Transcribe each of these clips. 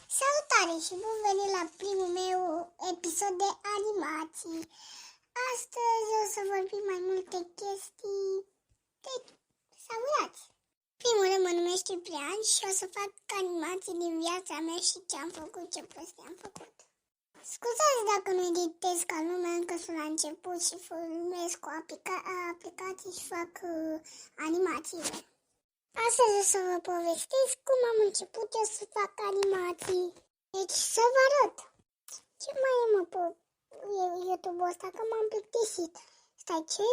Salutare și bun venit la primul meu episod de animații. Astăzi o să vorbim mai multe chestii, deci să urați. Primul rând mă numesc Ciprian și o să fac animații din viața mea și ce am făcut, ce prostii am făcut. Scuzați dacă nu editez ca lumea, încă sunt la început și filmez cu aplicații și fac animațiile. Astăzi o să vă povestesc cum am început eu să fac animații. Deci să vă arăt. Ce mai e mă pe YouTube-ul ăsta, că m-am plictisit. Stai, ce?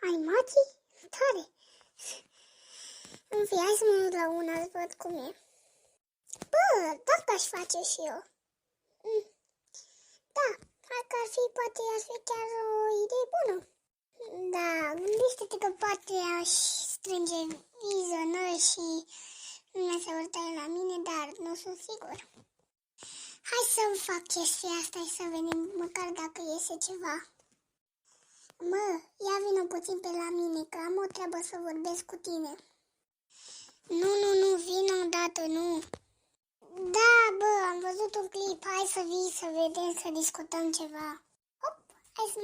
Animații? Tare! În fine, hai să mă uit la una, să văd cum e. Bă, dacă aș face și eu. Da, dacă ar fi, poate ar fi chiar o idee bună. Da, gândește-te că poate aș strânge vizionări și lumea se urtăie la mine, dar nu sunt sigur. Hai să-mi fac chestia asta și să vedem măcar dacă iese ceva. Mă, ia vină puțin pe la mine, că am o treabă să vorbesc cu tine. Nu, vină odată, nu. Da, bă, am văzut un clip, hai să vii să vedem, să discutăm ceva. Hop, hai să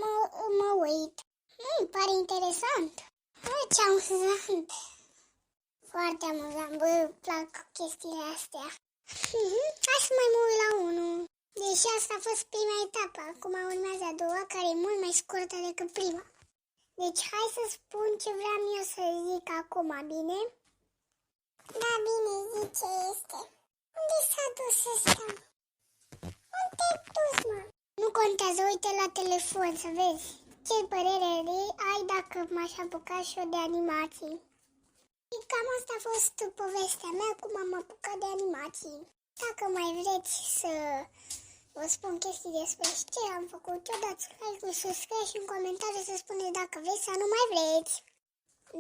mă uit. Pare interesant. Ce amuzant. Foarte amuzant, bă, plac chestiile astea. Hai să mai mă uit la unul. Deși asta a fost prima etapă, acum urmează a doua, care e mult mai scurtă decât prima. Deci hai să spun ce vreau eu să zic acum, bine? Da, bine, zic ce este. Unde s-a dus ăsta? Unde te-ai dus, mă? Nu contează, uite la telefon să vezi. Ce părere ai dacă m-aș apuca și eu de animații? Și cam asta a fost povestea mea, cum am apucat de animații. Dacă mai vreți să vă spun chestii despre ce am făcut eu, dați like, subscribe și în comentarii să spuneți dacă vreți sau nu mai vreți.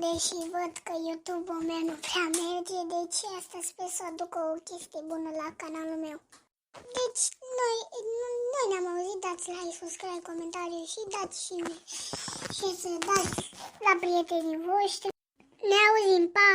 Deși văd că YouTube-ul meu nu prea merge, deci asta sper să aducă o chestie bună la canalul meu. Deci, noi ne-am auzit, dați like, subscribe, comentarii și dați și să dați la prietenii voștri. Ne auzim, pa!